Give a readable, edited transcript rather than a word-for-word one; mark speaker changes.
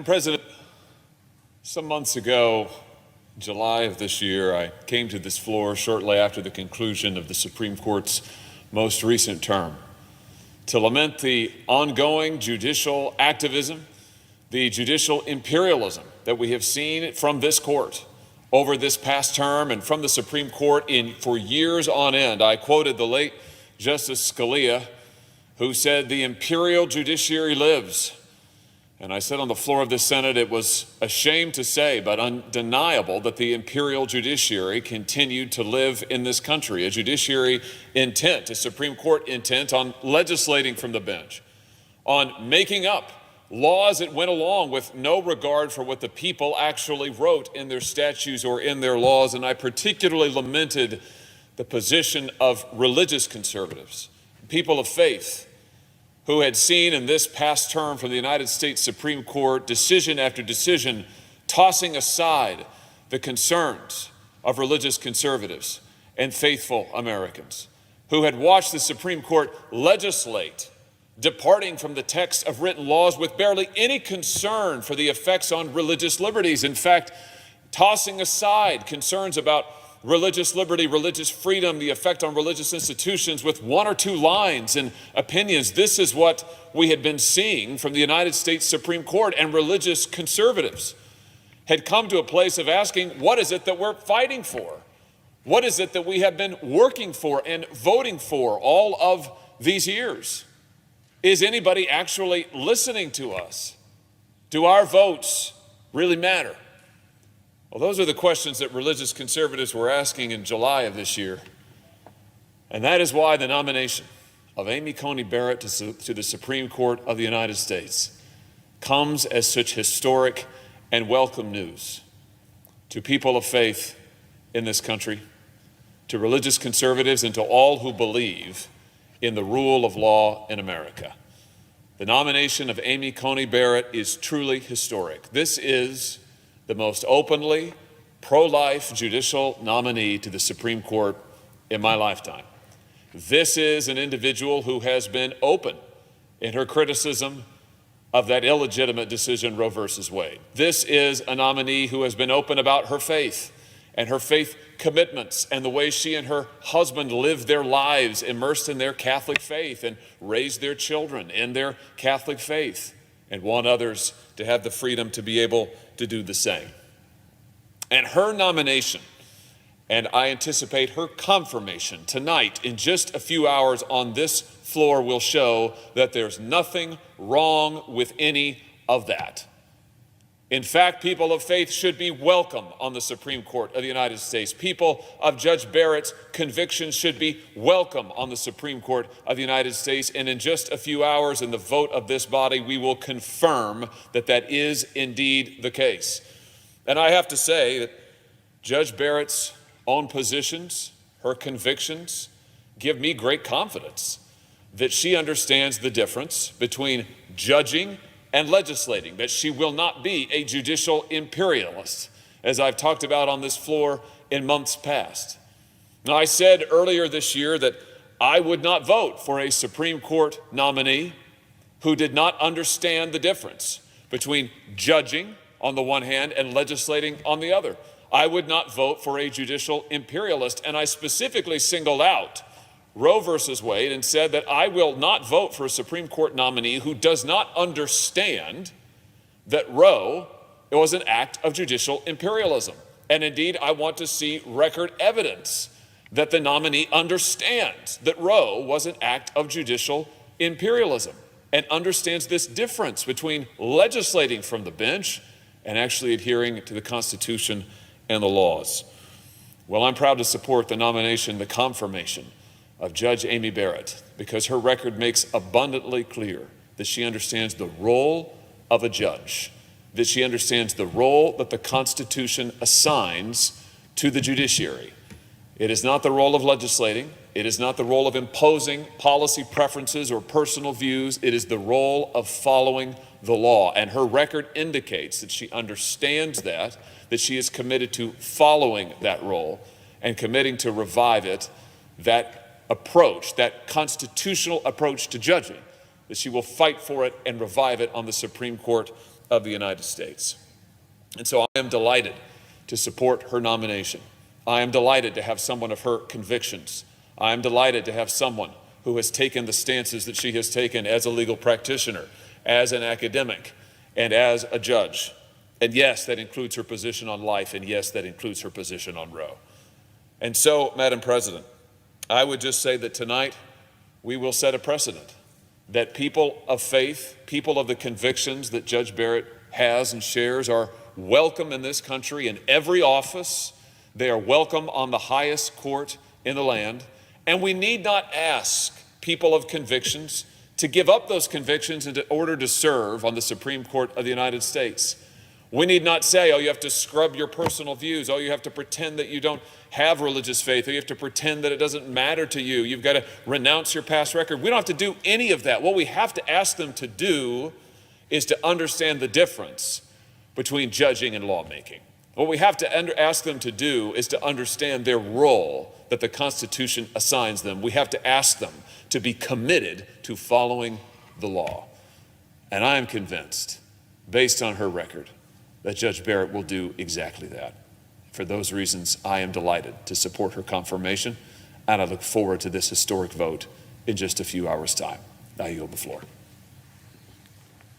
Speaker 1: Madam President, some months ago, July of this year, I came to this floor shortly after the conclusion of the Supreme Court's most recent term to lament the ongoing judicial activism, the judicial imperialism that we have seen from this court over this past term and from the Supreme Court for years on end. I quoted the late Justice Scalia, who said, "The imperial judiciary lives." And I said on the floor of the Senate, it was a shame to say, but undeniable, that the imperial judiciary continued to live in this country, a judiciary intent, a Supreme Court intent on legislating from the bench, on making up laws that went along with no regard for what the people actually wrote in their statutes or in their laws. And I particularly lamented the position of religious conservatives, people of faith, who had seen in this past term from the United States Supreme Court decision after decision tossing aside the concerns of religious conservatives and faithful Americans, who had watched the Supreme Court legislate, departing from the text of written laws with barely any concern for the effects on religious liberties. In fact, tossing aside concerns about religious liberty, religious freedom, the effect on religious institutions with one or two lines and opinions. This is what we had been seeing from the United States Supreme Court, and religious conservatives had come to a place of asking, what is it that we're fighting for? What is it that we have been working for and voting for all of these years? Is anybody actually listening to us? Do our votes really matter? Well, those are the questions that religious conservatives were asking in July of this year. And that is why the nomination of Amy Coney Barrett to the Supreme Court of the United States comes as such historic and welcome news to people of faith in this country, to religious conservatives, and to all who believe in the rule of law in America. The nomination of Amy Coney Barrett is truly historic. This is the most openly pro-life judicial nominee to the Supreme Court in my lifetime. This is an individual who has been open in her criticism of that illegitimate decision, Roe versus Wade. This is a nominee who has been open about her faith and her faith commitments and the way she and her husband lived their lives immersed in their Catholic faith and raised their children in their Catholic faith, and want others to have the freedom to be able to do the same. And her nomination, and I anticipate her confirmation tonight in just a few hours on this floor, will show that there's nothing wrong with any of that. In fact, people of faith should be welcome on the Supreme Court of the United States. People of Judge Barrett's convictions should be welcome on the Supreme Court of the United States. And in just a few hours, in the vote of this body, we will confirm that that is indeed the case. And I have to say that Judge Barrett's own positions, her convictions, give me great confidence that she understands the difference between judging and legislating, that she will not be a judicial imperialist, as I've talked about on this floor in months past. Now, I said earlier this year that I would not vote for a Supreme Court nominee who did not understand the difference between judging on the one hand and legislating on the other. I would not vote for a judicial imperialist, and I specifically singled out Roe versus Wade and said that I will not vote for a Supreme Court nominee who does not understand that Roe was an act of judicial imperialism. And indeed, I want to see record evidence that the nominee understands that Roe was an act of judicial imperialism and understands this difference between legislating from the bench and actually adhering to the Constitution and the laws. Well, I'm proud to support the nomination, the confirmation of Judge Amy Barrett, because her record makes abundantly clear that she understands the role of a judge, that she understands the role that the Constitution assigns to the judiciary. It is not the role of legislating. It is not the role of imposing policy preferences or personal views. It is the role of following the law. And her record indicates that she understands that she is committed to following that role and committing to revive it, that approach, that constitutional approach to judging, that she will fight for it and revive it on the Supreme Court of the United States. And so I am delighted to support her nomination. I am delighted to have someone of her convictions. I am delighted to have someone who has taken the stances that she has taken as a legal practitioner, as an academic, and as a judge. And yes, that includes her position on life, and yes, that includes her position on Roe. And so, Madam President, I would just say that tonight we will set a precedent that people of faith, people of the convictions that Judge Barrett has and shares are welcome in this country in every office. They are welcome on the highest court in the land. And we need not ask people of convictions to give up those convictions in order to serve on the Supreme Court of the United States. We need not say, oh, you have to scrub your personal views. Oh, you have to pretend that you don't have religious faith. Or you have to pretend that it doesn't matter to you. You've got to renounce your past record. We don't have to do any of that. What we have to ask them to do is to understand the difference between judging and lawmaking. What we have to ask them to do is to understand their role that the Constitution assigns them. We have to ask them to be committed to following the law. And I am convinced, based on her record, that Judge Barrett will do exactly that. For those reasons, I am delighted to support her confirmation, and I look forward to this historic vote in just a few hours' time. I yield the floor.